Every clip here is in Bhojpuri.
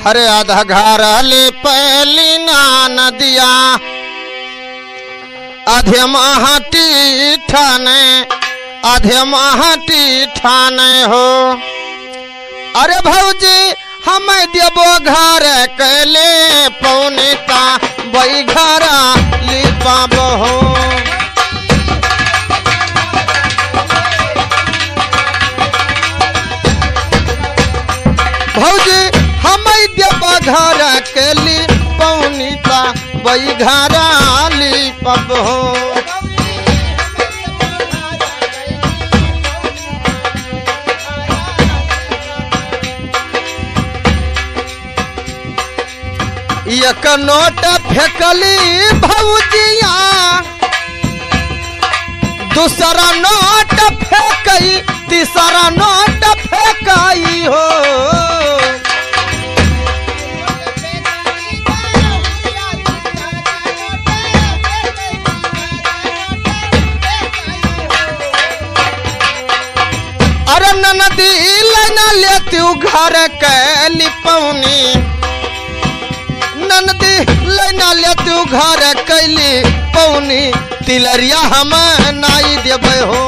हरे आधा घर ले पहली ना नदिया आधे माटी ठाने हो। अरे भौजी हम देबो घर कैले पौनिता बई घर लिपाबो हो। भौजी हम देबो घर कैली पौनिता बई घर लिपाबो हो। एक नोट फेंकली भौजिया दूसरा नोट फेंकई तीसरा नोट फेंकई हो। अरे ननदी लेना लेती घर के लिपौनी ननदी लेना ले तू घर कैली पौनी तिलरिया हम नाई देबे हो।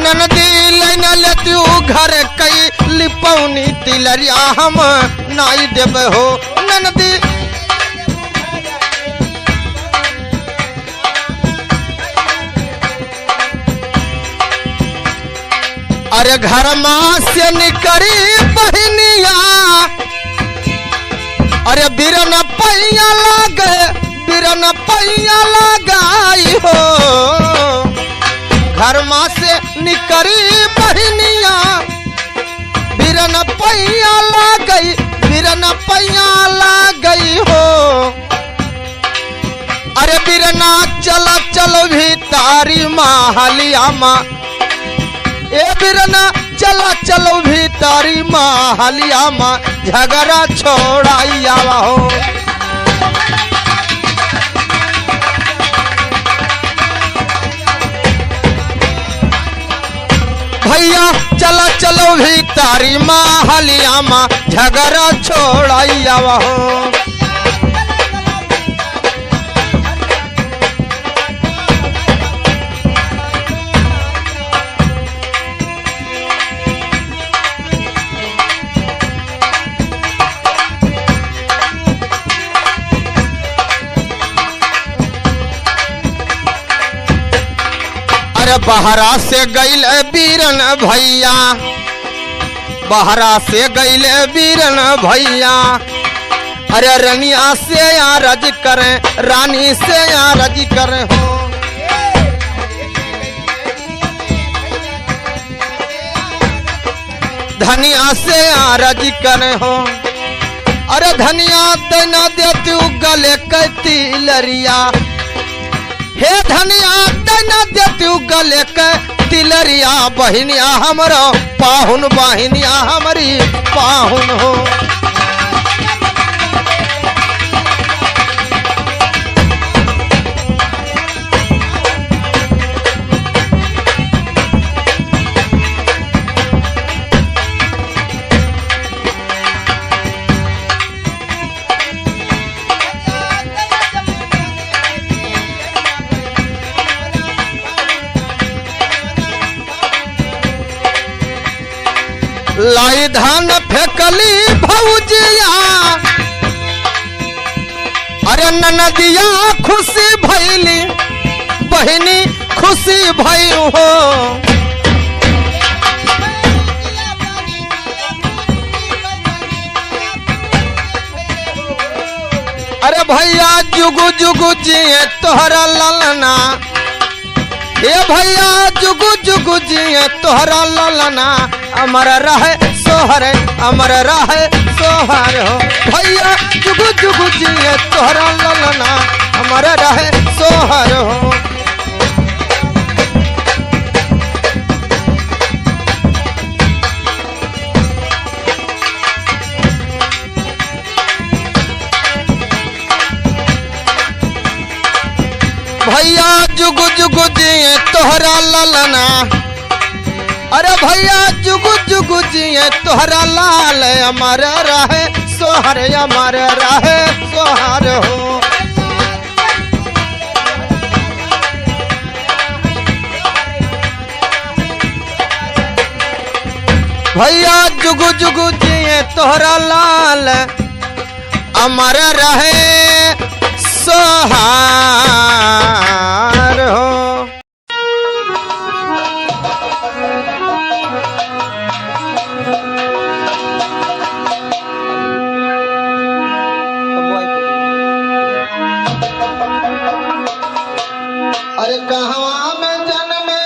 ननदी लेना ले तू घर कैली पौनी तिलरिया हम नाई देबे हो। ननदी अरे घर माँ से निकरी बहनिया अरे बिरन पैया लगाई हो। घर माँ से निकरी बहनिया बिरन पैया लगई हो। अरे बिरना चलो भी तारी महलिया माँ ए बिरना चलो भी तारी महलिया माँ झगड़ा छोड़ाई आवा हो। भैया चलो भी तारी महलिया माँ झगड़ा छोड़ाई आवा हो। अरे बहरा से गईल बीरन भैया बहरा से गईल बीरन भैया अरे रनिया से यहाँ रज करें रानी से यहाँ रज करें हो। धनिया से यहाँ रज करें हो। अरे धनिया देना दे तू गले कहती लरिया हे धनिया देना दे तू गले के तिलरिया बहिनिया हमरो पाहुन बहिनिया हमारी पाहुन हो। लाई धान फेंकली भौजिया अरे ननदिया खुशी भैली बहिनी खुशी भई हो। अरे भैया जुगु जुगु जिए तोहरा ललना ए भैया जुगु जुगु जिए तोहरा ललना अमर रहे सोहर हो। भैया जुगु जुगु जिए तोहरा ललना अमर रहे सोहर हो। जुगु जुगु जिए तोहरा ललना, अरे भैया जुगु जुगु जिए तोहरा लाल, अमर रहे सोहर अमर रहे सोहर हो। भैया जुगु जुगु जिए तोहरा लाल, अमर रहे सोहार हो। अरे कहवा में जन्मे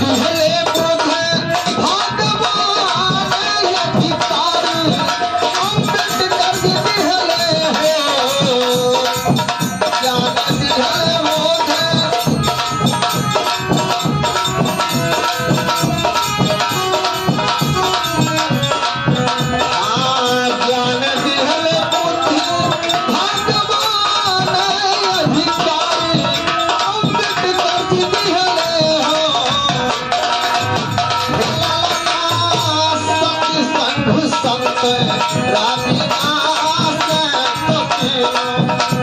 दिहले बुद्धे भगवान अधिकार अम्बेडकर दिहले हो ज्ञान दिहले बुद्धे ज्ञान दिहले बुद्धि भगवान अधिकार अम्बेडकर दिहले हो सती संघ संत रामदास तोतीनो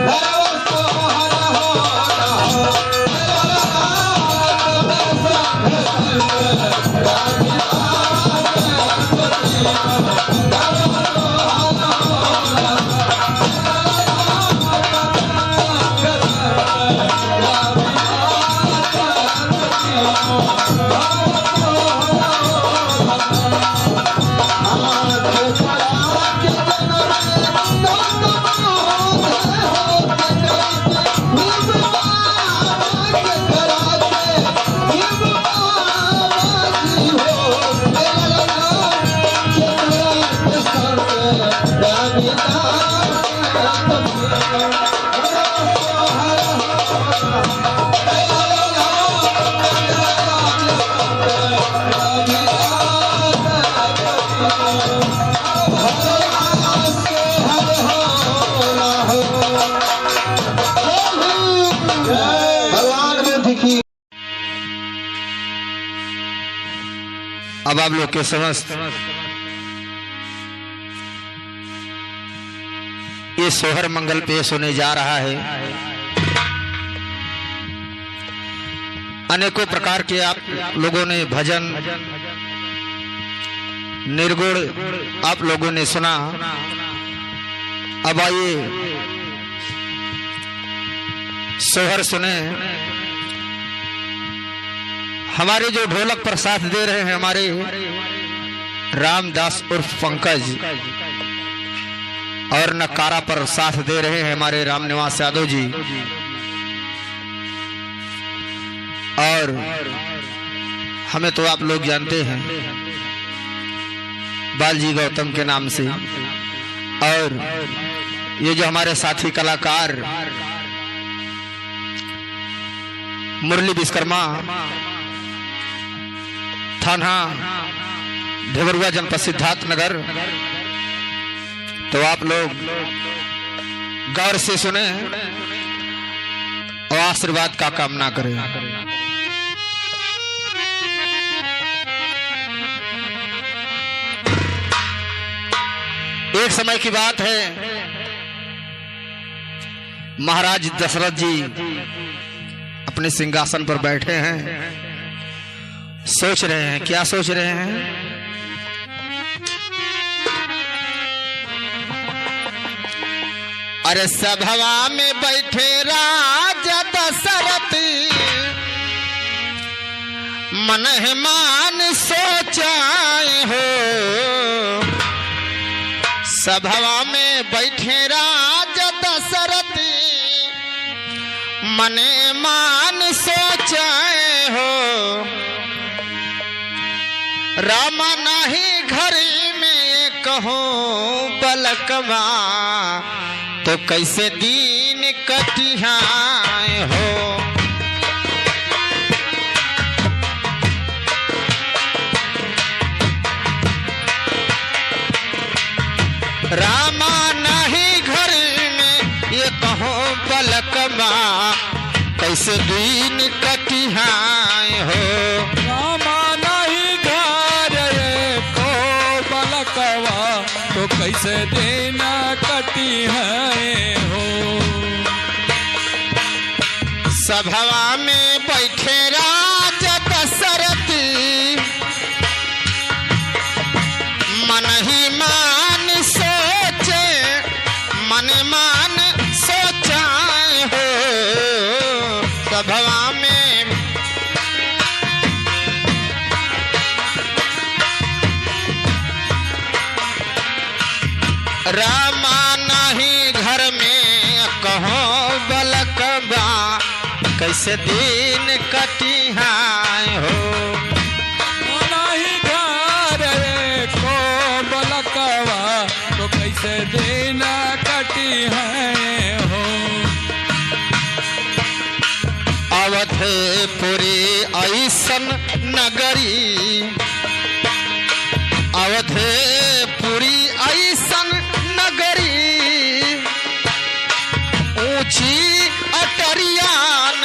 भैरव सोहर हो अब आप लोग के समस्त ये सोहर मंगल पेश होने जा रहा है। अनेकों प्रकार के आप लोगों ने भजन निर्गुण आप लोगों ने सुना। अब आइए सोहर सुने। हमारे जो ढोलक पर साथ दे रहे हैं हमारे रामदास उर्फ पंकज, और नकारा पर साथ दे रहे हैं हमारे रामनिवास यादव जी, और हमें तो आप लोग जानते हैं बालजी गौतम के नाम से। और ये जो हमारे साथी कलाकार मुरली विश्वकर्मा, थाना ढेबरुआ, जनपद सिद्धार्थनगर, तो आप लोग गौर से सुने और आशीर्वाद का कामना करें। एक समय की बात है, महाराज दशरथ जी अपने सिंहासन पर बैठे हैं, सोच रहे हैं। क्या सोच रहे हैं? अरे सभवा में बैठे राजा दशरथ, मन है मान सोचाए हो। सभवा में बैठे राजा दशरथ, मने मान सोचाए हो। रामा नाही घरी में कहूँ बलकवा, तो कैसे दीन कटिहाए हो। रामा नहीं घर में ये कहो बलकवा, कैसे दीन कटिहाए हो। रामा नहीं घर को बलकवा, तो कैसे दिन कटिहाए हो। सभवा में बैठे राजा दशरथ, मन ही मान सोचे, मन मान सोचाए हो। सभवा में रामा नहीं घर में कहो बलकबा, कैसे दिन कटिहाए हो। अवधपुरी ऐसन नगरी, अवधपुरी ऐसन नगरी, ऊंची अटरियान,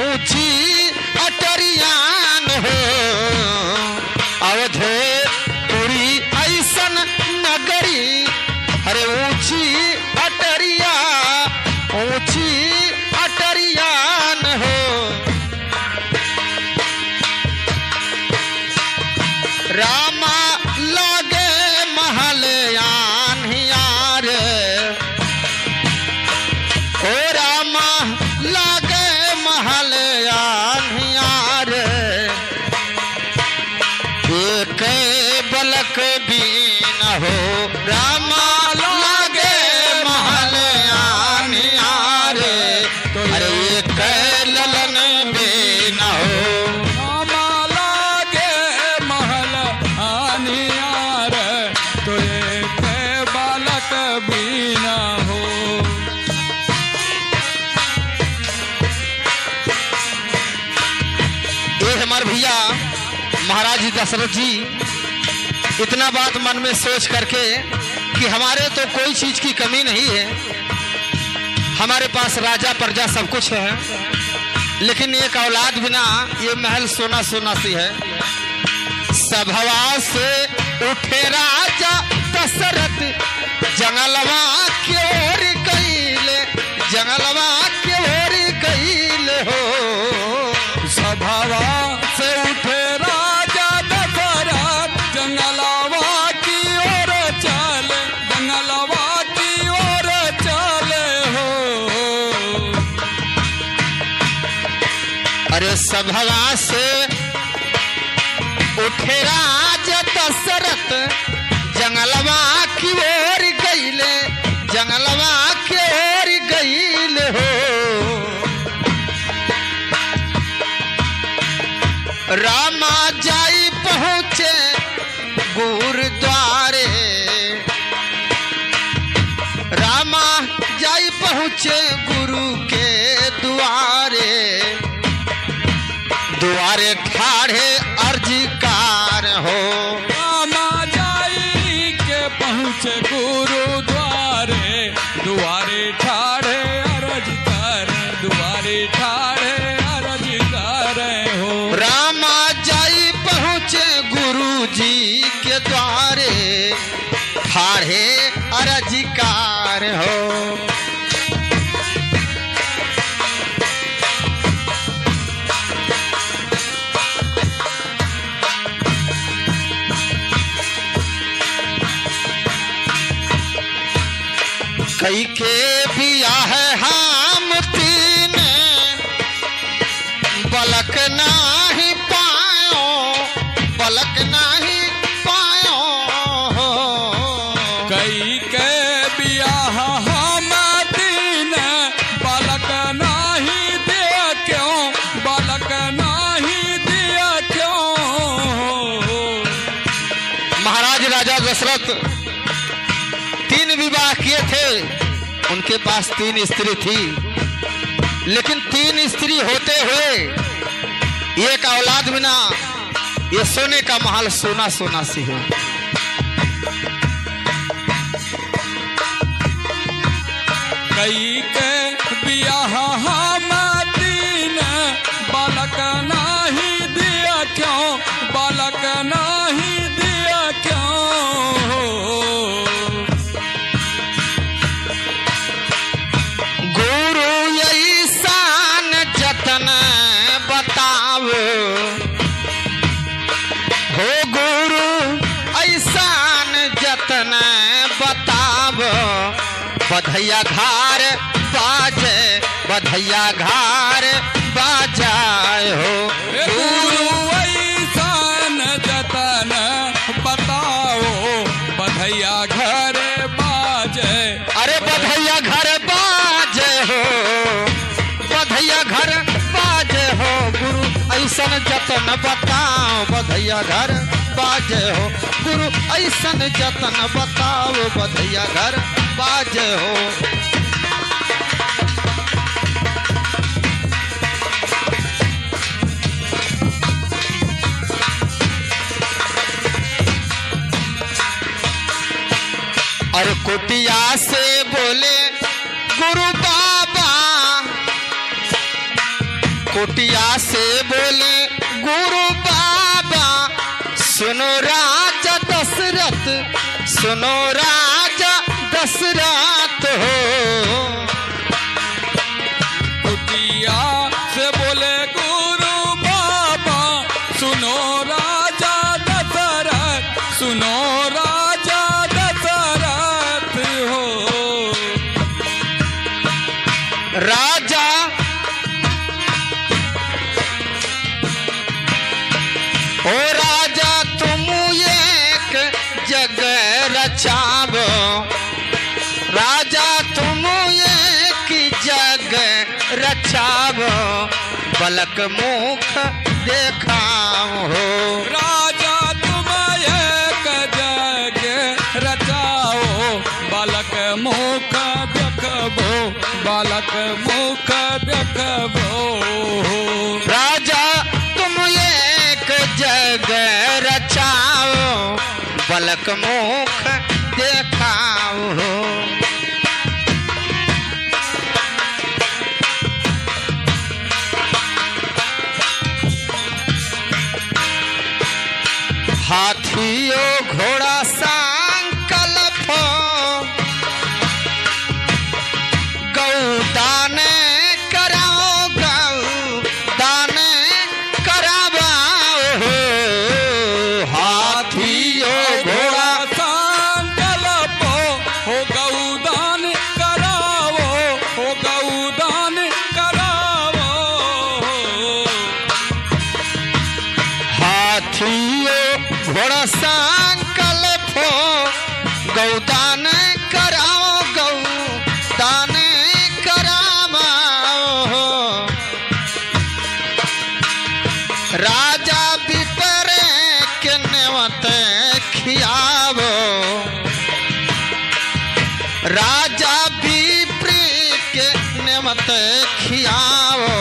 ऊंची अटरियान हो। अवधपुरी ऐसन नगरी, अरे ऊंची अटरिया, ऊंची अटरियान हो। रामा लागे महल आन्हियार, ओ रामा लागे महल आन्हियार, एक बलक बीन हो। रामा लागे महल आन्हियार, अरे एक ललन बीन हो। रामा लागे महल आनियार, तो एक बालक भी न हो। ये हमारे भैया महाराज जी दशरथ जी इतना बात मन में सोच करके कि हमारे तो कोई चीज की कमी नहीं है, हमारे पास राजा प्रजा सब कुछ है, लेकिन एक औलाद बिना ये महल सोना सोना सी है। सभवा से उठे राजा दशरथ, जंगलवा की ओर गईले, जंगलवा की ओर गईले हो। सभावा से उठे राजा दशरथ, जंगलवा की ओर चले, जंगलवा की ओर चले हो। अरे सभवा से उठे राजा दशरथ, जंगलवा की ओर गईले, जंगलवा की ओर गईले हो। रामा जाई पहुंचे गुरुद्वारे, रामा जाई पहुंचे गुरु के द्वारे, द्वारे ठाढ़े अर्जीकार हो। रामा जाई के पहुँचे गुरुद्वारे, दुआरे ठाड़े अरज कर, दुआरे ठाड़े अरज कर हो। रामा जाई पहुंचे गुरु जी के द्वारे, ठाढ़े अर्जीकार हो। कई के बियाह हम तीन, बलक नाही पायो, बलक नाही पायो। कई के बियाह हम दीन, बालक नाही दिया क्यों, बालक नाही दिया क्यों। महाराज राजा दशरथ 3 विवाह किए थे, उनके पास 3 स्त्री थी, लेकिन 3 स्त्री होते हुए एक औलाद बिना ये सोने का महल सोना सोना सी है। कई के बियाह हम दीन, बालक नाही दिया क्यों, बालक नाही दिया क्यों। गुरु ऐसान जतन बताव हो, गुरु ऐसान जतन बताव। बधैया घार बाजे, बधैया घार बाजाए हो। गुरु ऐसान जतन बताओ, बधैया घर बाजे। अरे बधैया घर बाजे हो, बधैया घर बाजे हो। गुरु ऐसन जतन बताओ, बधैया घर बाजे हो। गुरु ऐसन जतन बताओ, बधैया घर बाजे हो। और कुटिया से बोले गुरु बाबा, कुटिया से बोले गुरु बाबा, सुनो राजा दशरथ, सुनो राजा दशरथ हो। कुटिया से बोले गुरु बाबा, सुनो राजा दशरथ, सुनो राजा दशरथ हो। राजा ओ राजा तुम एक जग रचावो, राजा तुम एक जग रचावो, बलक मुख देखाओ हो। राजा तुम एक जग रचाओ, बालक मुख देखबो, बालक मुख देखबो। राजा तुम एक जग रचाओ, बलक मुख देखाओ हो। हाथियों घोड़ा संकल्प गौदान कराओ, गौदान कराओ हो। हाथियों घोड़ा संकल्प हो गौदान करावो, हो गौदान करावो। हाथियों घोड़ा संकल्प गौदान कराओ, गौदान कराओ हो। राजा विपरे के नेवत खियावो, राजा विप्री के नेवत खियावो,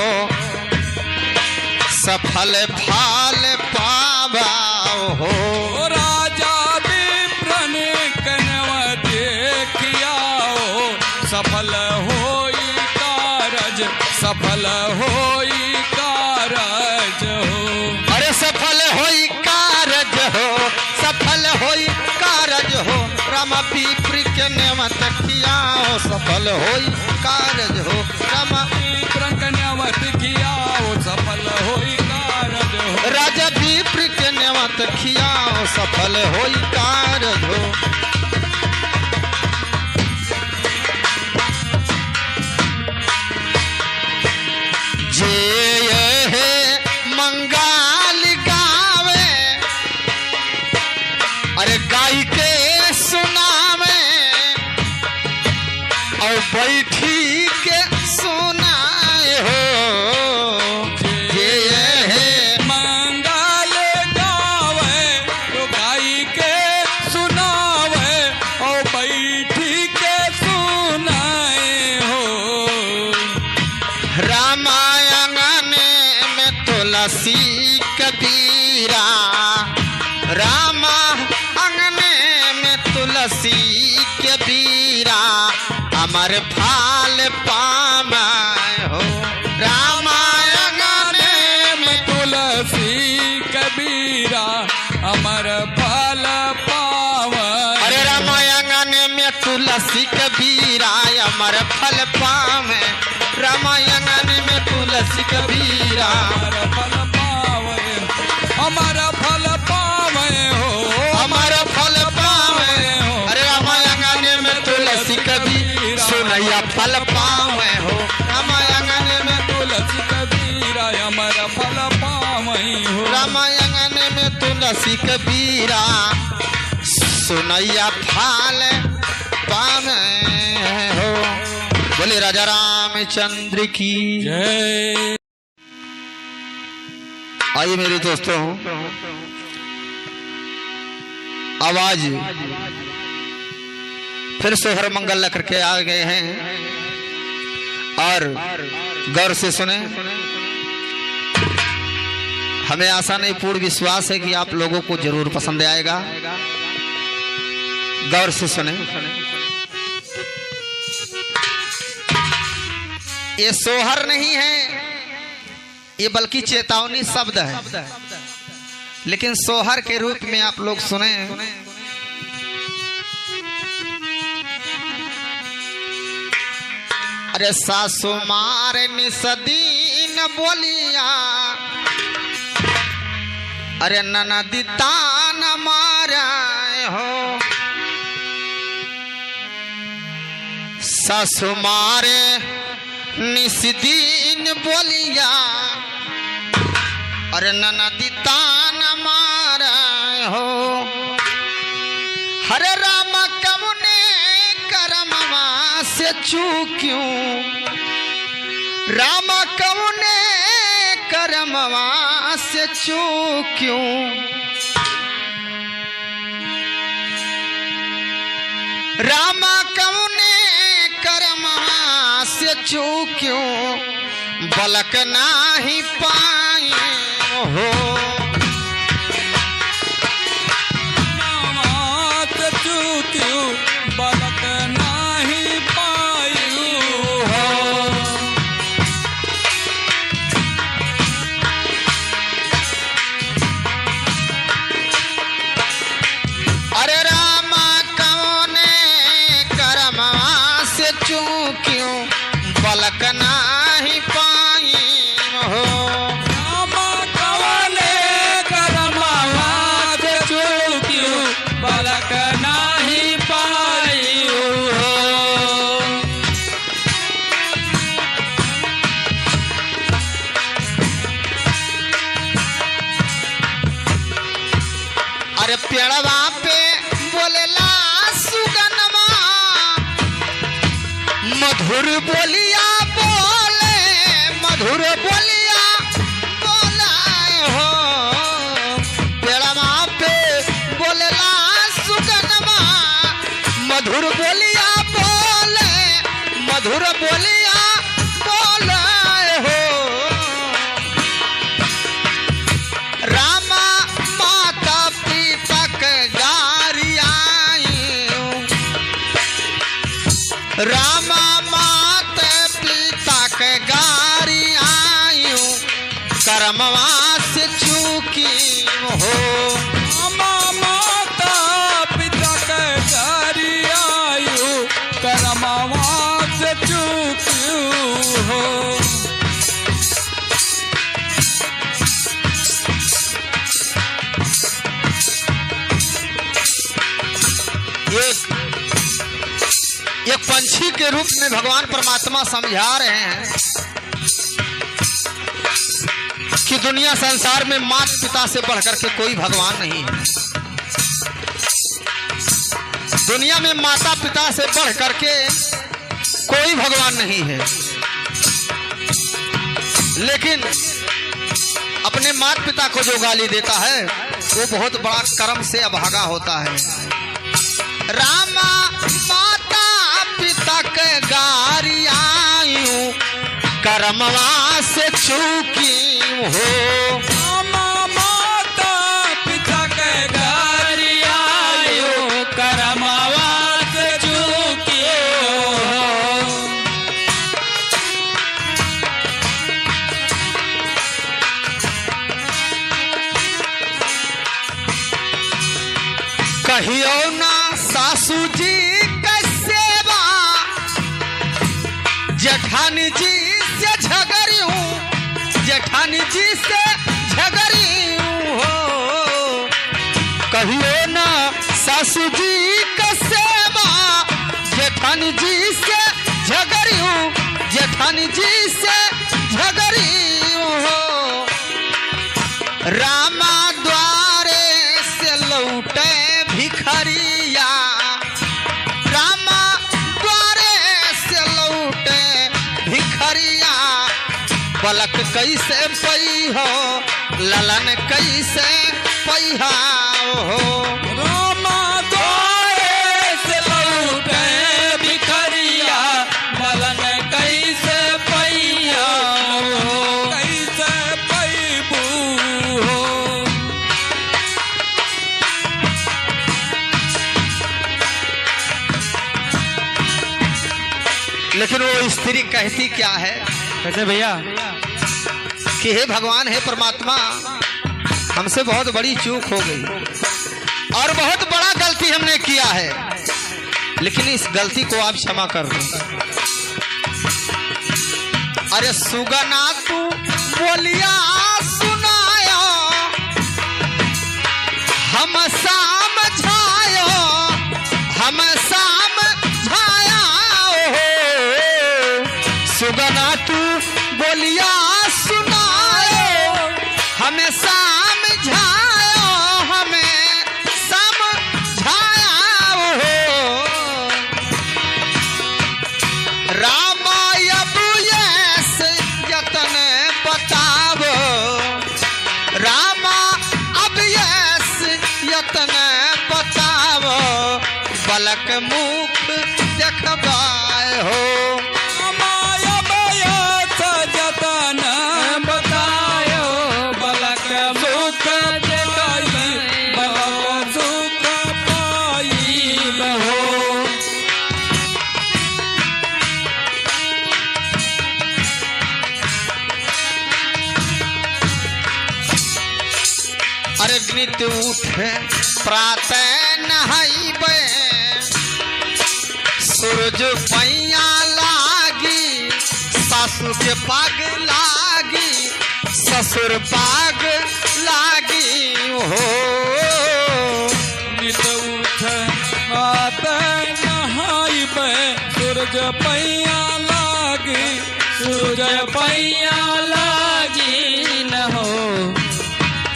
सफल फाल पावाओ हो। ओ राजा विप्रन कनवत खियाओ, सफल होई कारज, सफल होई कारज हो। अरे सफल होई कारज हो, सफल होई कारज हो, राम विप्री के नेमत खियाओ, सफल होई कारज हो। राम विप्रन कनवत खियाओ, सफल होई कारज हो। राजा विप्री के नेमत खियाओ, सफल होई कारज हो। जे यह मंगाल गावे, अरे गाय के सुनावे, और बैठी के सुनाए हो। जे यह मंगल गावे, तो गाई के सुनावे, और बैठी के सुनाए हो। रामायण में तुलसी कबीरा, रामा अंगने में तुलसी कबीरा, अमर फाल पामाए हो। रामायण में तुलसी कबीरा, अमर फल पावन। अरे रामायण में तुलसी कबीरा, अमर फल पावे। रामायण में तुलसी कबीरा, अमर फल पावे, अमर फल पावे हो, अमर फल पावे हो। अरे रामायण में तुलसी कबीरा, सुनैया फल पावे हो। रामायण में तुलसी कबीरा, अमर फल पावे हो। रामायण में तुलसी कबीरा, सुनैया फल पावे हो। बोले राजा रामचंद्र की जय। आइए मेरे दोस्तों, आवाज फिर से हर मंगल करके आ गए हैं और गौर से सुने। हमें आशा नहीं पूर्ण विश्वास है कि आप लोगों को जरूर पसंद आएगा। गौर से सुने, ये सोहर नहीं है, ये बल्कि चेतावनी शब्द है, लेकिन सोहर के रूप में आप लोग सुने। अरे सासु मारे निसदीन बोलिया, अरे ननदी तान मारा हो। सासु मारे निसदीन बोलिया, अरे ननदी तान मारा हो। हरे राम कमुने करमवा से चूक्यूं, राम कमुने करमवा से चूक्यूं। राम कमुने करमवा से चूक्यूं, बलक नाही पाई हो। बलक नाही पायू हो। अरे रामा कौने करमवा से चूक्यूं, बलक नाही पाई हो। रामा कौने करमवा से चूक्यूं, बलक नाही पायू हो। अरे पेड़वा पे बोलेला सुगनमा, मधुर बोलिया बोले, मधुर बोलिया बोला हो। पेड़वा पे बोलेला सुगनमा, मधुर बोलिया बोले, मधुर बोलिया बोला हो। रामा माता पिता के गारी आयु, रामा माता पिता के गारी आयु, करमवा से चूकी हो। रामा माता पिता के गारी आयु, करमवा से चूक्यूं हो। एक पंछी के रूप में भगवान परमात्मा समझा रहे हैं कि दुनिया संसार में माता पिता से बढ़कर के कोई भगवान नहीं है। दुनिया में माता पिता से बढ़ करके कोई भगवान नहीं है, लेकिन अपने माता पिता को जो गाली देता है वो बहुत बड़ा कर्म से अभागा होता है। रामा माता पिता के गारी आयु, कर्मवा से चूकी हो। रामा माता पिता के गारी आयु, करमवा से चूक्यूं हो। कहियो ना सासू जी के सेवा, जेठानी जी से झगड़ी हूँ, जेठानी जी से झगड़ी हो। कहियो ना सासू जी के सेवा, जेठानी जी से झगड़ी हूँ, जेठानी जी से झगड़ी हो। रामा द्वारे से लौटे भिखरिया, रामा द्वारे से लौटे भिखरिया, पलक कैसे पई हो, ललन कैसे पैहा हो। रामा द्वारे से लौटे भिखरिया, मलन कैसे पैया हो, कैसे पैबू हो। लेकिन वो स्त्री कहती क्या है? कैसे भैया? कि हे भगवान, हे परमात्मा, हमसे बहुत बड़ी चूक हो गई और बहुत बड़ा गलती हमने किया है, लेकिन इस गलती को आप क्षमा कर दो। अरे सुगना तू बोलिया सुनायो, हम समझायो, हम समझाया हो। सुगना तू बोलिया सुनायो, हमें समझायो, हमें समझाया हो। रामा अब यस यतन बतावो, रामा अब यस यतन बतावो, बलक मुख देखबाए हो। माया माया सजतन बतायो, बलक सुख देखाई, बलक सुख पाई हो। अरे नित उठ प्रातः नहाइबे, सूरज पैया लागी, सासू के पाग लागी, ससुर पाग लागी हो। नित उठ प्रातः नहाइबे, सूरज पैया लागी, सूरज पैया लागी न हो।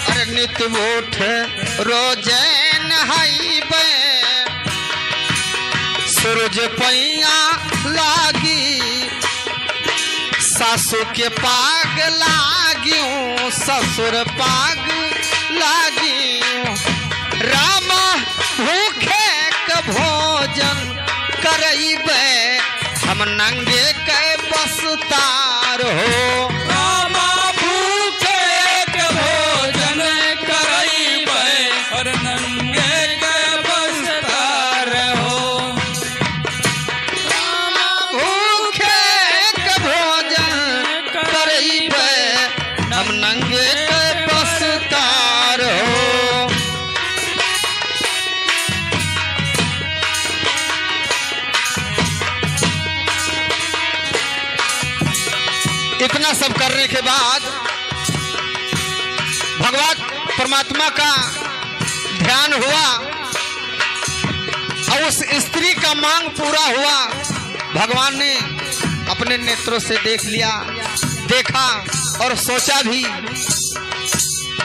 अरे नित उठ रोजे नहाइबे, सूरज पैया लागी, सासू के पाग लागियो, ससुर पाग लागियो। रामा भूखे के भोजन करइबे, हम नंगे के बसतार हो। रामा भूखे के भोजन करइबे, और नंगे के बसतार हो। भूखे के भोजन करइबे, हम नंगे के बसतार हो। इतना सब करने के बाद भगवान परमात्मा का ध्यान हुआ और उस स्त्री का मांग पूरा हुआ। भगवान ने अपने नेत्रों से देख लिया, देखा और सोचा भी।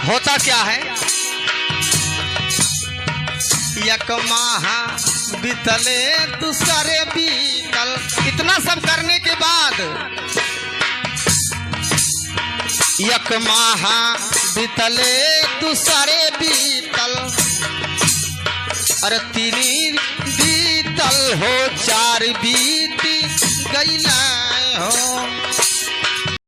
होता क्या है? एक माह बीतले दूसरे बीतल। इतना सब करने के बाद एक माह बीतले दूसरे बीतल, अरे तीन बीतल हो, चार बीत गई